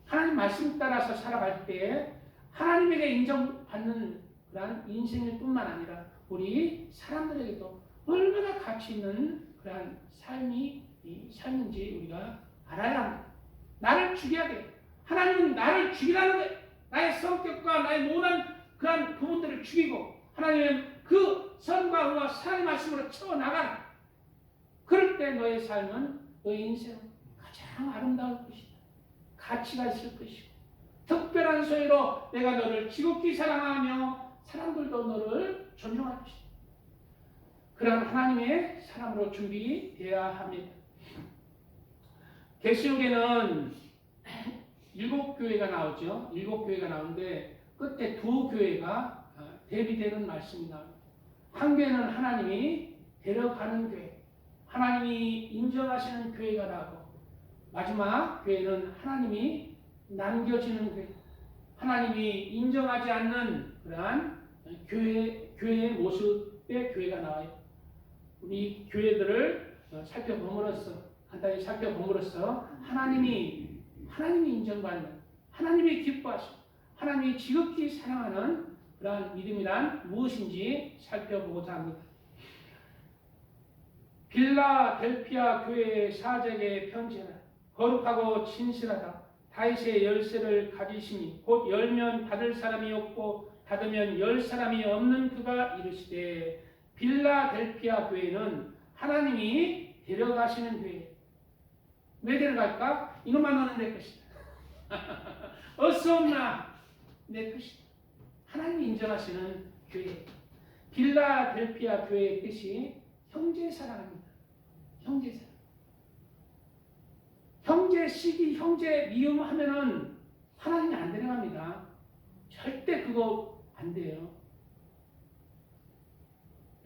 S1: 하나님 말씀 따라서 살아갈 때 하나님에게 인정받는 그러한 인생일 뿐만 아니라 우리 사람들에게도 얼마나 가치 있는 그러한 삶이 삶인지 우리가 알아야 합니다. 나를 죽여야 돼. 하나님은 나를 죽이라는 거예요. 나의 성격과 나의 모난 그러한 부분들을 죽이고 하나님은 그 선과 의와 사랑의 말씀으로 채워나가라. 그럴 때 너의 삶은 너의 인생은 가장 아름다울 것이다. 가치가 있을 것이고 특별한 소리로 내가 너를 지극히 사랑하며 사람들도 너를 존중할 것이다. 그런 하나님의 사람으로 준비되어야 합니다. 계시록에는 7교회가 나오죠. 7교회가 나오는데 끝에 2교회가 대비되는 말씀이 나옵니다. 한 교회는 하나님이 데려가는 교회, 하나님이 인정하시는 교회가 나오고 마지막 교회는 하나님이 남겨지는 교회, 하나님이 인정하지 않는 그러한 교회의 모습의 교회가 나와요. 우리 교회들을 간단히 살펴봄으로써 하나님이 인정받는, 하나님이 기뻐하시고 하나님이 지극히 사랑하는 그러한 믿음이란 무엇인지 살펴보고자 합니다. 빌라델피아 교회의 사제에게 편지하라. 거룩하고 진실하다. 다윗의 열쇠를 가지시니 곧 열면 닫을 사람이 없고 닫으면 열 사람이 없는 그가 이르시되 빌라델피아 교회는 하나님이 데려가시는 교회. 왜 데려갈까? 이놈만 너는 내 것이다. 어서 오나 내 것이다. 하나님이 인정하시는 교회. 빌라델피아 교회의 뜻이 형제 사랑입니다. 형제 사랑. 형제 시기, 형제 미움 하면은 하나님이 안 데려갑니다. 절대 그거 안 돼요.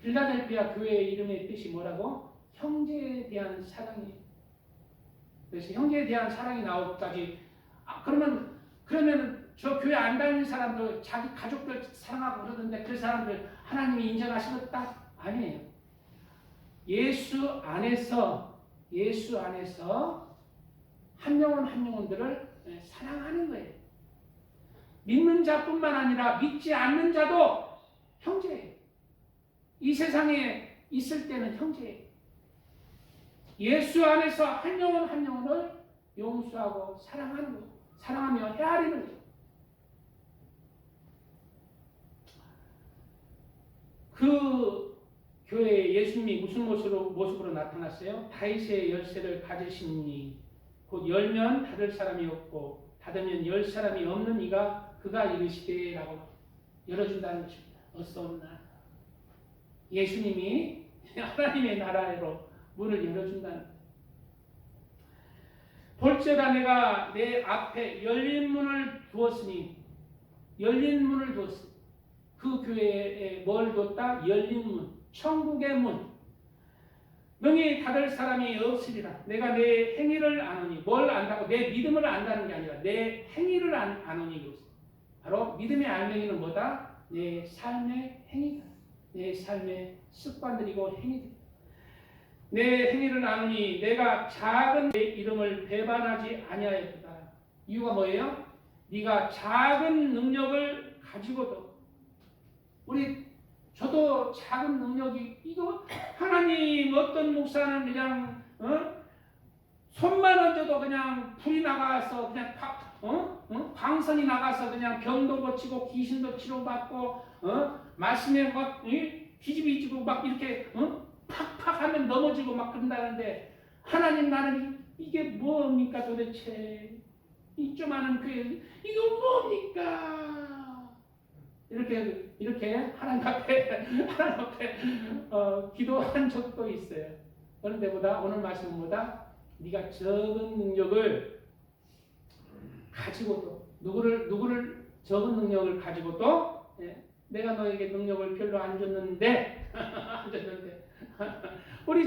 S1: 빌라델피아 교회의 이름의 뜻이 뭐라고? 형제에 대한 사랑이에요. 그래서 형제에 대한 사랑이 나오기까지 그러면 저 교회 안 다니는 사람도 자기 가족들 사랑하고 그러던데 그 사람들 하나님이 인정하시겠다? 아니에요. 예수 안에서 한 영혼들을 사랑하는 거예요. 믿는 자뿐만 아니라 믿지 않는 자도 형제예요. 이 세상에 있을 때는 형제예요. 예수 안에서 한 영혼을 용서하고 사랑하는 거예요. 사랑하며 헤아리는 거예요. 그 교회에 예수님이 무슨 모습으로 나타났어요? 다윗의 열쇠를 가지시니 곧 열면 닫을 사람이 없고 닫으면 열 사람이 없는 그가 이르시되라고 열어준다는 것입니다. 어서 오나. 예수님이 하나님의 나라로 문을 열어준다는 거예요. 볼지어다 내가 내 앞에 열린 문을 두었으니 그 교회에 뭘 뒀다? 열린 문, 천국의 문. 능히 닫을 사람이 없으리라. 내가 내 행위를 아노니. 뭘 안다고? 내 믿음을 안다는 게 아니라 내 행위를 아노니. 바로 믿음의 알맹이는 뭐다? 내 삶의 행위다. 내 삶의 습관들이고 행위들. 내 행위를 아노니 내가 작은 내 이름을 배반하지 아니하였다. 이유가 뭐예요? 네가 작은 능력을 가지고도 저도 작은 능력이 이거 하나님 어떤 목사는 그냥 손만 얹어도 그냥 불이 나가서 그냥 광선이 나가서 그냥 병도 고치고 귀신도 치료받고 말씀에 막 뒤집어지고 막 이렇게 팍팍 하면 넘어지고 막 그런다는데 하나님 나는 이게 뭡니까 도대체 이 조그마한 교회 이거 뭡니까? 이렇게 하나님 앞에 기도한 적도 있어요. 그런데 오늘 말씀은 네가 적은 능력을 가지고도 누구를 적은 능력을 가지고도 내가 너에게 능력을 별로 안 줬는데 안 줬는데 우리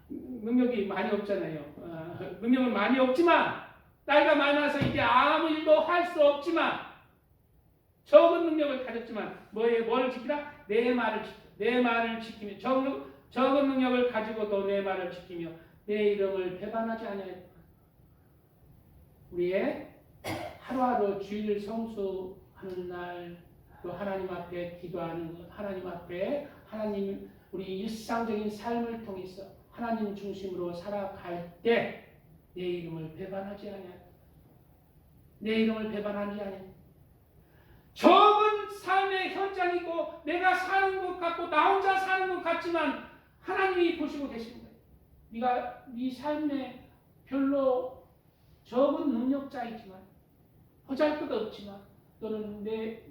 S1: 능력이 많이 없잖아요. 능력은 많이 없지만 나이가 많아서 이제 아무 일도 할 수 없지만 적은 능력을 가졌지만 뭘 지키라? 내 말을 지켜. 내 말을 지키며 적은 능력을 가지고도 내 말을 지키며 내 이름을 배반하지 아니하였다. 우리의 하루하루 주일 성수하는 날, 또 하나님 앞에 기도하는 것, 하나님 앞에 우리 일상적인 삶을 통해서 하나님 중심으로 살아갈 때 내 이름을 배반하지 아니하였다. 내 이름을 배반하지 아니하였다. 적은 삶의 현장이고 내가 사는 것 같고 나 혼자 사는 것 같지만 하나님이 보시고 계십니다. 네가 네 삶에 별로 적은 능력자이지만 보잘것없지만 너는 내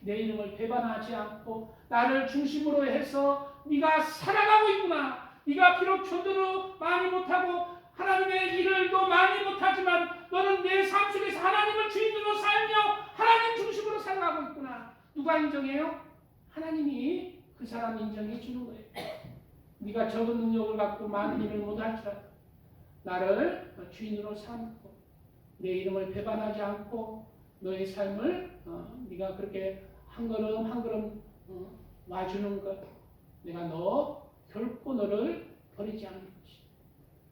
S1: 이름을 배반하지 않고 나를 중심으로 해서 네가 살아가고 있구나. 네가 비록 전도로 많이 못하고 하나님의 일을 또 많이 못하지만 너는 내 삶 속에서 하나님을 주인으로 살며 하나님 중심으로 살아가고 있구나. 누가 인정해요? 하나님이 그 사람 인정해 주는 거예요. 네가 적은 능력을 갖고 많은 일을 못할지라도 나를 주인으로 삼고 내 이름을 배반하지 않고 너의 삶을 네가 그렇게 한 걸음 한 걸음 와주는 것, 내가 결코 너를 버리지 않을 것이다.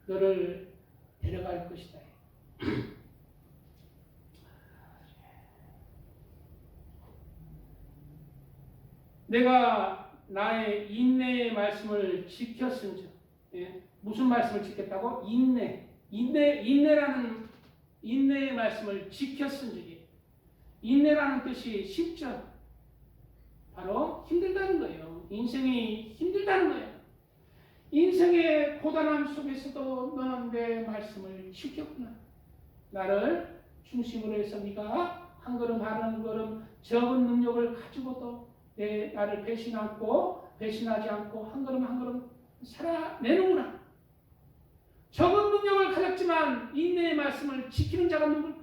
S1: 너를 데려갈 것이다. 내가 나의 인내의 말씀을 지켰은즉, 무슨 말씀을 지켰다고? 인내라는 인내의 말씀을 지켰은즉, 인내라는 뜻이 쉽죠. 바로 힘들다는 거예요. 인생이 힘들다는 거예요. 인생의 고단함 속에서도 너는 내 말씀을 지켰구나. 나를 중심으로 해서 네가 한 걸음 한 걸음 적은 능력을 가지고도 나를 배신하지 않고 한 걸음 한 걸음 살아내는구나. 적은 능력을 가졌지만 인내의 말씀을 지키는 자가 누구냐?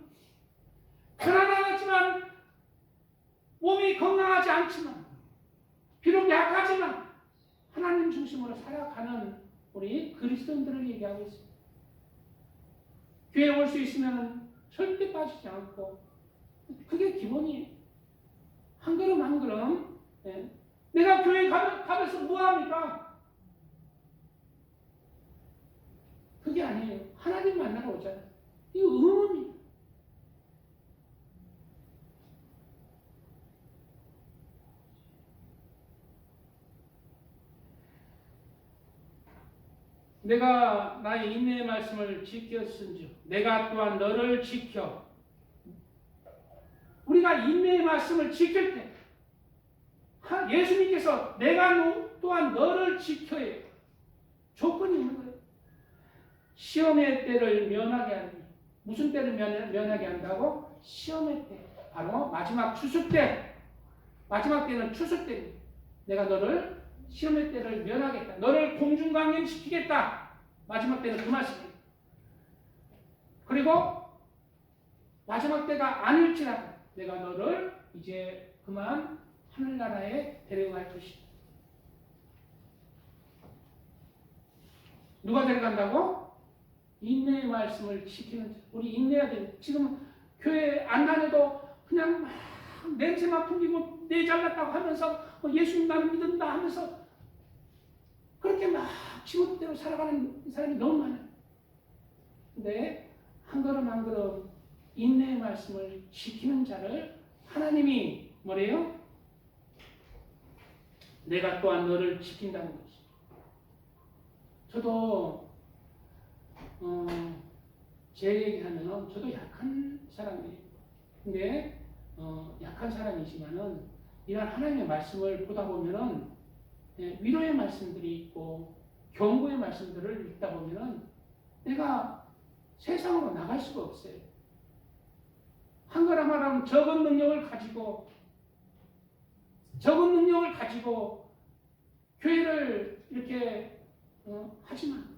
S1: 편안하지만 몸이 건강하지 않지만 비록 약하지만 하나님 중심으로 살아가는 우리 그리스도인들을 얘기하고 있습니다. 교회에 올 수 있으면 절대 빠지지 않고 그게 기본이에요. 한 걸음 한 걸음. 내가 교회 가면서 뭐합니까? 그게 아니에요. 하나님 만나러 오잖아요. 이거 의문이에요. 내가 나의 인내의 말씀을 지켰은즉 내가 또한 너를 지켜. 우리가 인내의 말씀을 지킬 때 예수님께서 내가 또한 너를 지켜야 조건이 있는 거예요. 시험의 때를 면하게 하는. 무슨 때를 면하게 한다고? 시험의 때. 바로 마지막 추수 때. 마지막 때는 추수 때입니다. 내가 너를 시험의 때를 면하겠다. 너를 공중강림시키겠다. 마지막 때는 그 말씀입니다. 그리고 마지막 때가 아닐지라도 내가 너를 이제 그만 하늘나라에 데려갈 것이다. 누가 데려간다고? 인내의 말씀을 지키는 자. 우리 인내해야 돼요. 지금 교회 안 다녀도 그냥 막 냄새만 풍기고 내 잘났다고 하면서 예수님 나는 믿는다 하면서 그렇게 막 지멋대로 살아가는 사람이 너무 많아요. 근데 한 걸음 한 걸음 인내의 말씀을 지키는 자를 하나님이 뭐래요? 내가 또한 너를 지킨다는 것이. 저도 제 얘기하면 저도 약한 사람이에요. 근데 약한 사람이지만은 이런 하나님의 말씀을 보다 보면은 위로의 말씀들이 있고 경고의 말씀들을 읽다 보면은 내가 세상으로 나갈 수가 없어요. 한 걸음 한 걸음 적은 능력을 가지고 교회를 이렇게 하지만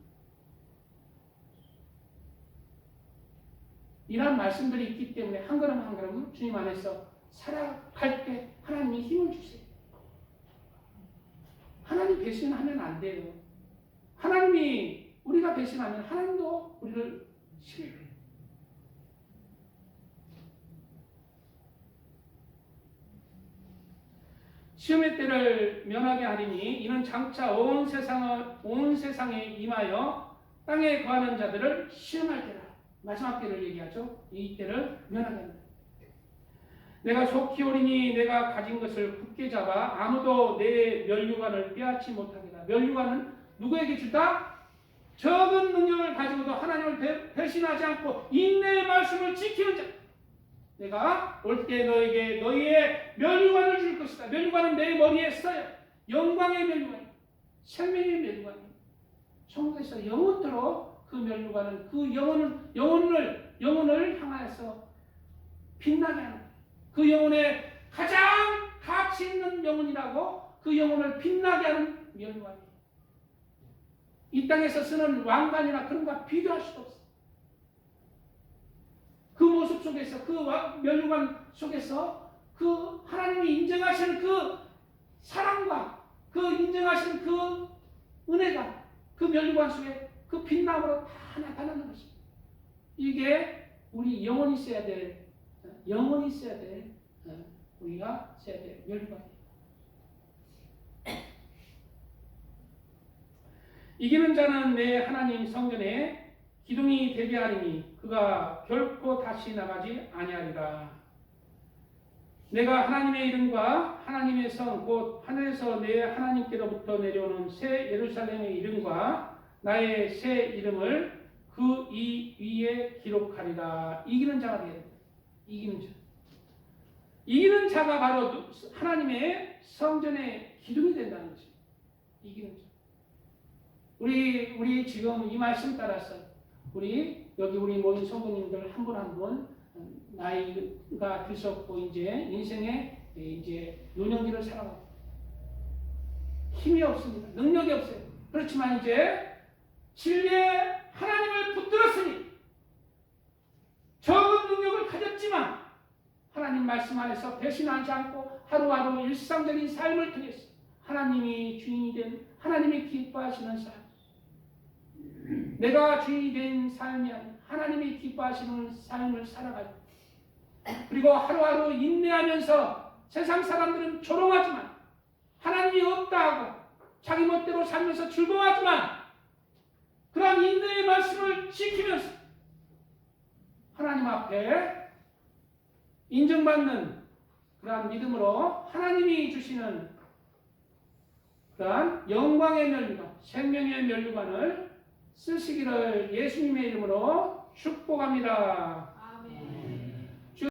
S1: 이런 말씀들이 있기 때문에 한 걸음 한 걸음 주님 안에서 살아갈 때 하나님이 힘을 주세요. 하나님 배신하면 안 돼요. 하나님이 우리가 배신하면 하나님도 우리를 싫어해요. 시험의 때를 면하게 하리니 이는 장차 온 세상에 임하여 땅에 거하는 자들을 시험할 때라. 마지막 때를 얘기하죠. 이 때를 면하게 한다. 내가 속히 오리니 내가 가진 것을 굳게 잡아 아무도 내 면류관을 빼앗지 못하리라. 면류관은 누구에게 주다? 적은 능력을 가지고도 하나님을 배신하지 않고 인내의 말씀을 지키는 자. 내가 올 때 너에게 너희의 면류관을 줄 것이다. 면류관은 내 머리에 써요. 영광의 면류관, 생명의 면류관. 천국에서 영원토록 그 면류관은 그 영혼을 향하여서 빛나게 하는 거예요. 그 영혼의 가장 가치 있는 영혼이라고 그 영혼을 빛나게 하는 면류관이에요. 이 땅에서 쓰는 왕관이나 그런 것과 비교할 수도 없어요. 그 모습 속에서 그 면류관 속에서 그 하나님이 인정하시는 그 사랑과 그 인정하시는 그 은혜가 그 면류관 속에 그 빛남으로 다 나타나는 것입니다. 이게 우리 영혼이 있어야 될 우리가 써야 될 면류관이에요. 이기는 자는 내 하나님 성전에 기둥이 되게 하리니 그가 결코 다시 나가지 아니하리라. 내가 하나님의 이름과 하나님의 성 곧 하늘에서 내 하나님께로부터 내려오는 새 예루살렘의 이름과 나의 새 이름을 그 이 위에 기록하리라. 이기는 자가 되겠다. 이기는 자. 이기는 자가 바로 하나님의 성전의 기둥이 된다는 거죠. 이기는 자. 우리 지금 이 말씀 따라서 우리 모인 성도님들 한 분 한 분 나이가 드셨고 이제 인생의 이제 노년기를 살아가고 힘이 없습니다. 능력이 없어요. 그렇지만 이제 진리의 하나님을 붙들었으니 적은 능력을 가졌지만 하나님 말씀 안에서 배신하지 않고 하루하루 일상적인 삶을 통해서 하나님이 주인이 된 하나님이 기뻐하시는 삶, 내가 주인이 된 삶이 아닌 하나님이 기뻐하시는 삶을 살아가고, 그리고 하루하루 인내하면서 세상 사람들은 조롱하지만 하나님이 없다 하고 자기 멋대로 살면서 즐거워하지만 그러한 인내의 말씀을 지키면서 하나님 앞에 인정받는 그러한 믿음으로 하나님이 주시는 그러한 영광의 면류관, 생명의 면류관을 쓰시기를 예수님의 이름으로 축복합니다.